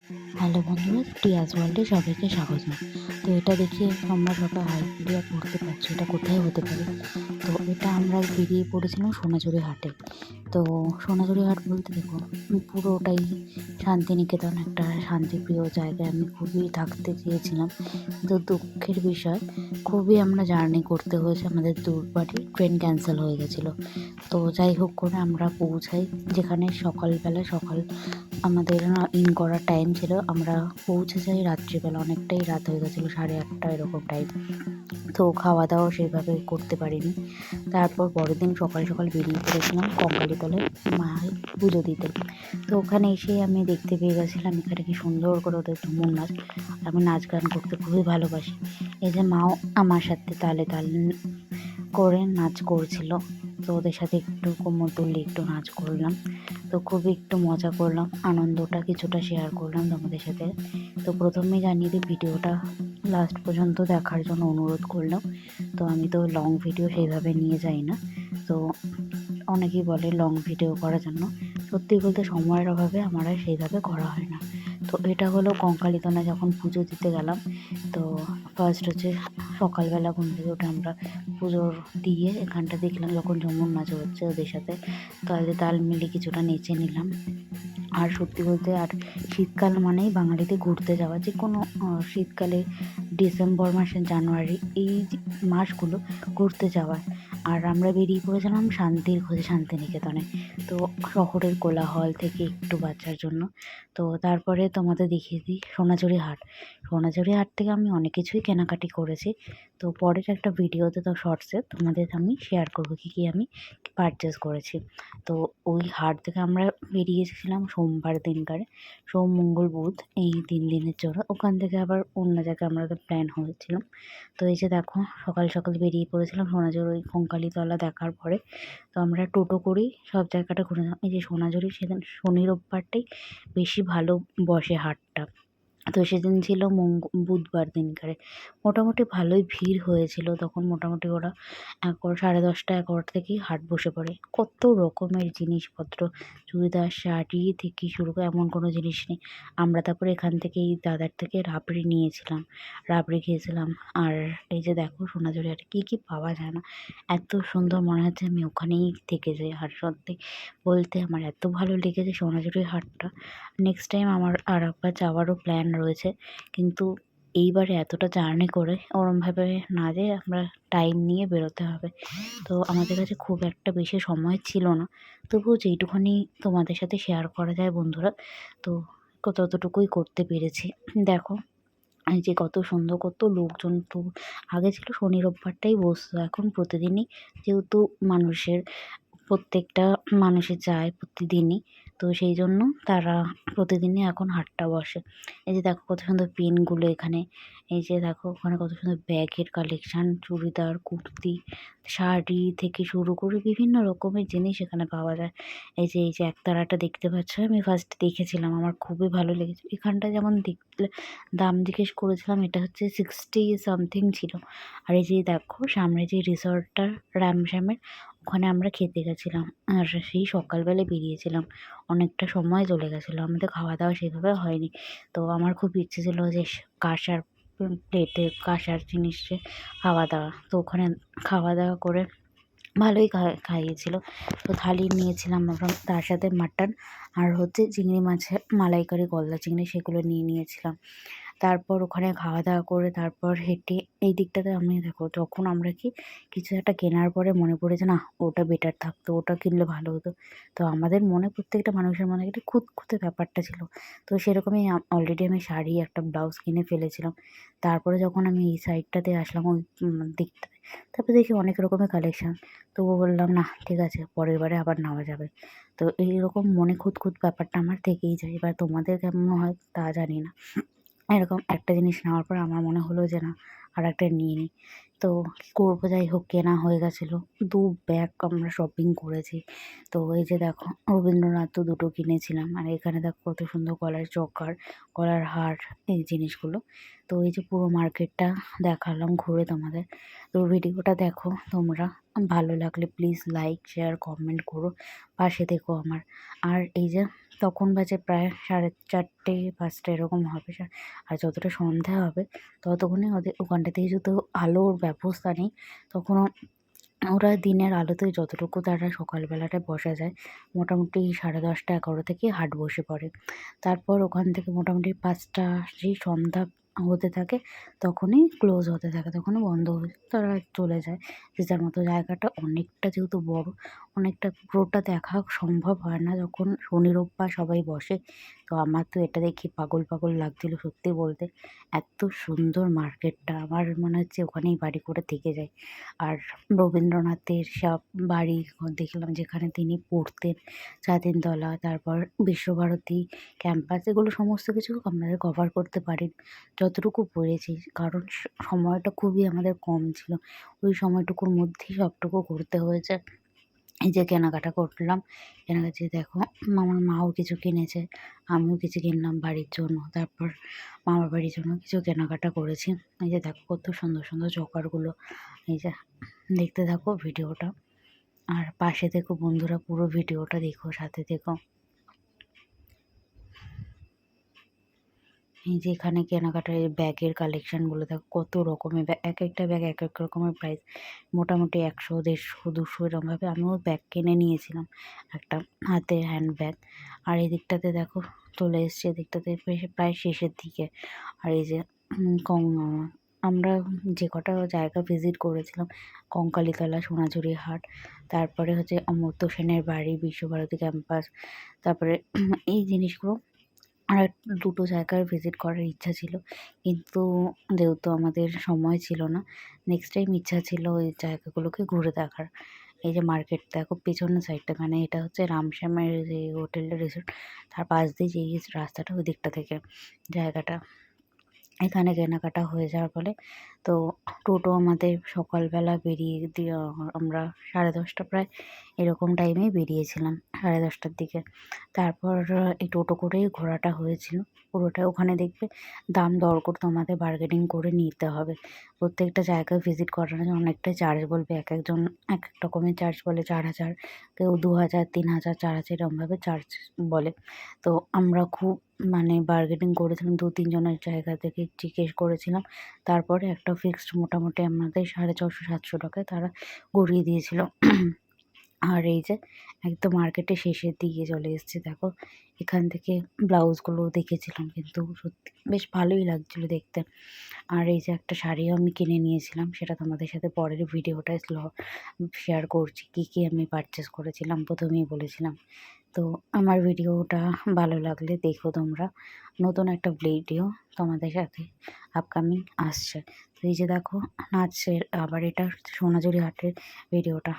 Hello বন্ধুরা, টিয়াস ওয়ার্ল্ডে সবাইকে স্বাগত। তো এটা দেখে তোমরা সবাই আইডিয়া করতে পারছো এটা কোথায় হতে পারে। তো এটা আমরা বেরিয়ে পড়েছিলাম সোনাঝুরি হাটে। তো সোনাঝুরি হাট বলতে দেখো পুরোটাই শান্তিনিকেতন, একটা শান্তিপ্রিয় জায়গায় আমি খুবই থাকতে চেয়েছিলাম। কিন্তু দুঃখের বিষয়, খুবই আমরা জার্নি করতে হয়েছে, আমাদের দূর বাড়ি ট্রেন ক্যান্সেল হয়ে গেছিলো। তো যাই হোক করে আমরা পৌঁছাই যেখানে সকাল আমাদের ইন করার টাইম ছিল। আমরা পৌঁছে যাই রাত্রিবেলা, অনেকটাই রাত হয়ে গেছিলো, 8:30 এরকম টাইম। তো খাওয়া দাওয়া সেভাবে করতে পারিনি। তারপর পরের দিন সকাল সকাল বেরিয়ে পড়েছিলাম কঙ্কালীতলে মায়ের পুজো দিতে। তো ওখানে এসে আমি দেখতে পেয়ে গেছিলাম এখানে কি সুন্দর করে ওদের ঝুমুর নাচ। আমি নাচ গান করতে খুবই ভালোবাসি। এই যে মাও আমার সাথে তালে তাল করে নাচ করছিল। তো ওদের সাথে একটু কোমর তুললে একটু নাচ করলাম। তো খুবই একটু মজা করলাম, আনন্দটা কিছুটা শেয়ার করলাম তোমাদের সাথে। তো প্রথমেই জানিয়ে দিই, ভিডিওটা লাস্ট পর্যন্ত দেখার জন্য অনুরোধ করলাম। তো আমি তো লং ভিডিও সেইভাবে নিয়ে যাই না। তো অনেকেই বলে লং ভিডিও করার জন্য, সত্যি বলতে সময়ের অভাবে আমার আর সেইভাবে করা হয় না। তো এটা হলো কঙ্কালীতলা যখন পুজো দিতে গেলাম। তো ফার্স্ট হচ্ছে সকালবেলা ঘুম থেকে উঠে আমরা পুজোর দিয়ে এখানটা দেখলাম যখন ঝুমুর নাচ হচ্ছে ওদের সাথে তালে তাল মিলিয়ে কিছুটা নেচে নিলাম। আর সত্যি বলতে আর শীতকাল মানেই বাঙালিতে ঘুরতে যাওয়া, যে কোনো শীতকালে ডিসেম্বর মাসে, জানুয়ারি, এই মাসগুলো ঘুরতে যাওয়ার। আর আমরা বেরিয়ে পড়েছিলাম শান্তির খোঁজে শান্তিনিকেতনে। তো শহরের কোলাহল থেকে একটু বাঁচার জন্য। তো তারপরে তোমাদের দেখিয়ে দিই সোনাঝুরি হাট। সোনাঝুরি হাট থেকে আমি অনেক কিছুই কেনাকাটি করেছি। তো পরের একটা ভিডিওতে, তো শর্টসে তোমাদের আমি শেয়ার করবো কী কী আমি পারচেস করেছি। তো ওই হাট থেকে আমরা বেরিয়ে এসেছিলাম সোমবার দিনকারে, সোম মঙ্গল বুধ এই 3 দিনের জন্য। ওখান থেকে আবার অন্য জায়গায় আমাদের প্ল্যান হয়েছিল। তো এই যে দেখো সকাল সকাল বেরিয়ে পড়েছিলাম সোনাঝুরি ওই কঙ্কালীতলা দেখার পরে। তো আমরা টোটো করেই সব জায়গাটা ঘুরেছিলাম। এই যে সোনাঝুরি সেদিন শনি রোববারটাই বেশি ভালো বসে হাটটা। তো সেদিন ছিল বুধবার দিনকারে, মোটামুটি ভালোই ভিড় হয়েছিল তখন। মোটামুটি ওরা 10:30 11টা থেকেই হাট বসে পড়ে। কত রকমের জিনিসপত্র, চুড়িদার শাড়ি থেকে শুরু করে এমন কোনো জিনিস নেই। আমরা তারপরে এখান থেকে এই দাদার থেকে রাবড়ি নিয়েছিলাম, রাবড়ি খেয়েছিলাম। আর এই যে দেখো সোনাঝুরি হাটে কী কী পাওয়া যায় না, এত সুন্দর মনে হচ্ছে আমি ওখানেই থেকে যাই। আর সত্যি বলতে আমার এত ভালো লেগেছে সোনাঝুরির হাটটা। নেক্সট টাইম আমার আর একবার যাওয়ারও প্ল্যান রয়েছে, কিন্তু এইবারে এতটা জার্নি করে ওরমভাবে না যেয়ে আমরা টাইম নিয়ে বেরোতে হবে। তো আমাদের কাছে খুব একটা বেশি সময় ছিল না, তবুও যেইটুখানি তোমাদের সাথে শেয়ার করা যায় বন্ধুরা, তো ততটুকুই করতে পেরেছি। দেখো এই যে কত সুন্দর, কত লোকজন। তো আগে ছিল শনি রোববারটাই বসতো, এখন প্রতিদিনই যেহেতু মানুষের প্রত্যেকটা মানুষে যায় প্রতিদিনই, তো সেই জন্য তারা প্রতিদিনই এখন হাটটা বসে। এই যে দেখো কত সুন্দর পেনগুলো এখানে। এই যে দেখো ওখানে কত সুন্দর ব্যাগের কালেকশান, চুড়িদার, কুর্তি, শাড়ি থেকে শুরু করে বিভিন্ন রকমের জিনিস এখানে পাওয়া যায়। এই যে একতারাটা দেখতে পাচ্ছ, আমি ফার্স্ট দেখেছিলাম, আমার খুবই ভালো লেগেছে। এখানটা যেমন দেখলে দাম জিজ্ঞেস করেছিলাম, এটা হচ্ছে 60 সামথিং ছিল। আর এই যে দেখো সামনে যে রিসর্টটা রামশ্যামের, ওখানে আমরা খেতে গেছিলাম। আর সেই সকালবেলায় বেরিয়েছিলাম, অনেকটা সময় চলে গেছিলো, আমাদের খাওয়া দাওয়া সেভাবে হয়নি। তো আমার খুব ইচ্ছে ছিল যে কাঁসার প্লেটে কাঁসার জিনিসে খাওয়া দাওয়া। তো ওখানে খাওয়া দাওয়া করে ভালোই খাইয়েছিল। তো থালি নিয়েছিলাম আমরা, তার সাথে মাটন আর হচ্ছে চিংড়ি মাছের মালাইকারি, গলদা চিংড়ি, সেগুলো নিয়েছিলাম। তারপর ওখানে খাওয়া দাওয়া করে তারপর হেঁটে এই দিকটাতে আমি দেখো, যখন আমরা কিছু একটা কেনার পরে মনে পড়েছে না ওটা বেটার থাকতো, ওটা কিনলে ভালো হতো। তো আমাদের মনে, প্রত্যেকটা মানুষের মনে একটা খুঁতখুঁতে ব্যাপারটা ছিল। তো সেরকমই অলরেডি আমি শাড়ি একটা ব্লাউজ কিনে ফেলেছিলাম। তারপরে যখন আমি এই সাইডটাতে আসলাম ওই দিকটাতে, তারপরে দেখি অনেক রকমের কালেকশান। তবুও বললাম না ঠিক আছে, পরের বারে আবার নেওয়া যাবে। তো এইরকম মনে খুঁতখুঁত ব্যাপারটা আমার থেকেই যায়। এবার তোমাদের কেমন হয় তা জানি না। এরকম একটা জিনিস নেওয়ার পর আমার মনে হলো যে না আরেকটা নিয়ে নিই। তো কী করবো, যাই হোক কেনা হয়ে গেছিলো। 2 ব্যাগ আমরা শপিং করেছি। তো এই যে দেখো রবীন্দ্রনাথও 2টো কিনেছিলাম। আর এখানে দেখো কত সুন্দর গলার চকার, গলার হার, এই জিনিসগুলো। তো এই যে পুরো মার্কেটটা দেখালাম ঘুরে তোমাদের। তো ভিডিওটা দেখো তোমরা, ভালো লাগলে প্লিজ লাইক, শেয়ার, কমেন্ট করো, পাশে থেকো আমার। আর এই যে তখন বাজে প্রায় 4:30-5টা এরকম হবে। আর যতটা সন্ধ্যা হবে ততক্ষণে ওদের ওখানটাতে যেহেতু আলোর ব্যবস্থা নেই, তখন ওরা দিনের আলোতে যতটুকু তারা সকালবেলাটায় বসা যায়, মোটামুটি 10:30-11 থেকে হাট বসে পড়ে। তারপর ওখান থেকে মোটামুটি 5টা, যেই সন্ধ্যা হতে থাকে তখনই ক্লোজ হতে থাকে, তখনই বন্ধ হয়ে তারা চলে যায় যে যার মতো। জায়গাটা অনেকটা যেহেতু বড়, অনেকটা পুরোটা দেখা সম্ভব হয় না যখন শনি রোববার সবাই বসে। তো আমার তো এটা দেখে পাগল পাগল লাগছিল সত্যি বলতে। এত সুন্দর মার্কেটটা, আমার মনে হচ্ছে ওখানেই বাড়ি করে থেকে যাই। আর রবীন্দ্রনাথের সব বাড়ি দেখলাম যেখানে তিনি পড়তেন, স্বাধীনতলা, তারপর বিশ্বভারতী ক্যাম্পাস, এগুলো সমস্ত কিছু আপনাদের কভার করতে পারি যতটুকু পেরেছি, কারণ সময়টা খুবই আমাদের কম ছিল। ওই সময়টুকুর মধ্যেই সবটুকু করতে হয়েছে। এই যে কেনাকাটা করলাম, কেনাকাটা দেখো আমার মাও কিছু কিনেছে, আমিও কিছু কিনলাম বাড়ির জন্য, তারপর মামার বাড়ির জন্য কিছু কেনাকাটা করেছি। এই যে দেখো কত সুন্দর সুন্দর চকারগুলো। এই যে দেখতে থাকো ভিডিওটা, আর পাশে দেখো বন্ধুরা, পুরো ভিডিওটা দেখো, সাথে দেখো। এই যে এখানে কেনাকাটার ব্যাগের কালেকশানগুলো দেখো, কত রকমের ব্যাগ, এক একটা ব্যাগ এক এক রকমের প্রাইস, মোটামুটি 100, 150, 200 এরকমভাবে। আমিও ব্যাগ কিনে নিয়েছিলাম, একটা হাতের হ্যান্ড ব্যাগ। আর এই দিকটাতে দেখো চলে এসছে, এদিকটাতে প্রায় শেষের দিকে। আর এই যে আমরা যে কটা জায়গা ভিজিট করেছিলাম, কঙ্কালীতলা, সোনাঝুরি হাট, তারপরে হচ্ছে অমর্ত্য সেনের বাড়ি, বিশ্বভারতী ক্যাম্পাস, তারপরে এই জিনিসগুলো। আর দুটো জায়গার ভিজিট করার ইচ্ছা ছিল, কিন্তু যেহেতু আমাদের সময় ছিল না, নেক্সট টাইম ইচ্ছা ছিল ওই জায়গাগুলোকে ঘুরে দেখার। এই যে মার্কেট দেখো পেছনের সাইডটা, মানে এটা হচ্ছে রামশ্যামের যে হোটেল রিসোর্ট, তার পাশ দিয়ে যে রাস্তাটা, ওই দিকটা থেকে জায়গাটা। এখানে কেনাকাটা হয়ে যাওয়ার ফলে তো টোটো আমাদের সকালবেলা বেরিয়ে দিয়ে আমরা 10:30 প্রায় এরকম টাইমেই বেরিয়েছিলাম, 10:30টার দিকে। তারপর এই টোটো করেই ঘোরাটা হয়েছিল পুরোটা। ওখানে দেখবে দাম দর করে তোমাদের বার্গেনিং করে নিতে হবে। প্রত্যেকটা জায়গায় ভিজিট করার জন্য অনেকটাই চার্জ বলবে, এক একজন এক এক রকমের চার্জ বলে। 4,000, কেউ 2,000, 3,000, 4,000 এরকমভাবে চার্জ বলে। তো আমরা খুব মানে বার্গেনিং করেছিলাম, 2-3 জনের জায়গা থেকে জিজ্ঞেস করেছিলাম। তারপরে একটা ফিক্সড মোটামুটি আমাদের 450-700 টাকায় তারা গড়িয়ে দিয়েছিল। আর এই যে একদম মার্কেটের শেষের দিকে চলে এসেছি দেখো, এখান থেকে ব্লাউজগুলো দেখেছিলাম, কিন্তু সত্যি বেশ ভালোই লাগছিলো দেখতে। আর এই যে একটা শাড়িও আমি কিনে নিয়েছিলাম, সেটা তোমাদের সাথে পরের ভিডিওটা শেয়ার করছি, কী কী আমি পারচেস করেছিলাম, প্রথমেই বলেছিলাম। তো আমার ভিডিওটা ভালো লাগলে দেখো তোমরা, নতুন একটা ভিডিও তোমাদের সাথে আপকামিং আসছে। তো এই যে দেখো নাচের, আবার এটা সোনাঝুরি হাটের ভিডিওটা।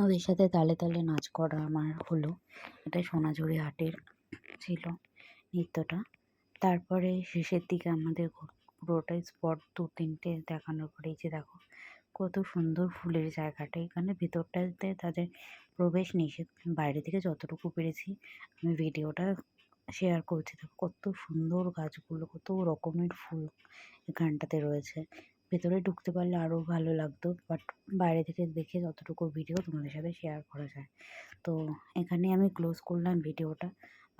ওদের সাথে তালে তালে নাচ করা আমার হলো। এটা সোনাঝুরি হাটের ছিল নৃত্যটা। তারপরে শেষের দিকে আমাদের পুরোটাই স্পট 2-3টে দেখানোর পরে এই যে দেখো কত সুন্দর ফুলের জায়গাটা। এখানে ভেতরটাতে তাদের প্রবেশ নিষেধ। বাইরে থেকে যতটুকু পেরেছি আমি ভিডিওটা শেয়ার করছি। দেখো কত সুন্দর গাছগুলো, কত রকমের ফুল এখানটাতে রয়েছে। ভেতরে ঢুকতে পারলে আরও ভালো লাগতো, বাট বাইরে থেকে দেখে যতটুকু ভিডিও তোমাদের সাথে শেয়ার করা যায়। তো এখানে আমি ক্লোজ করলাম ভিডিওটা।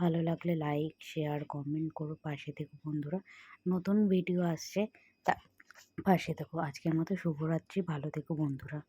ভালো লাগলে লাইক, শেয়ার, কমেন্ট করো, পাশে থেকো বন্ধুরা। নতুন ভিডিও আসছে, তা পাশে থেকো। আজকের মতো শুভরাত্রি, ভালো থেকো বন্ধুরা।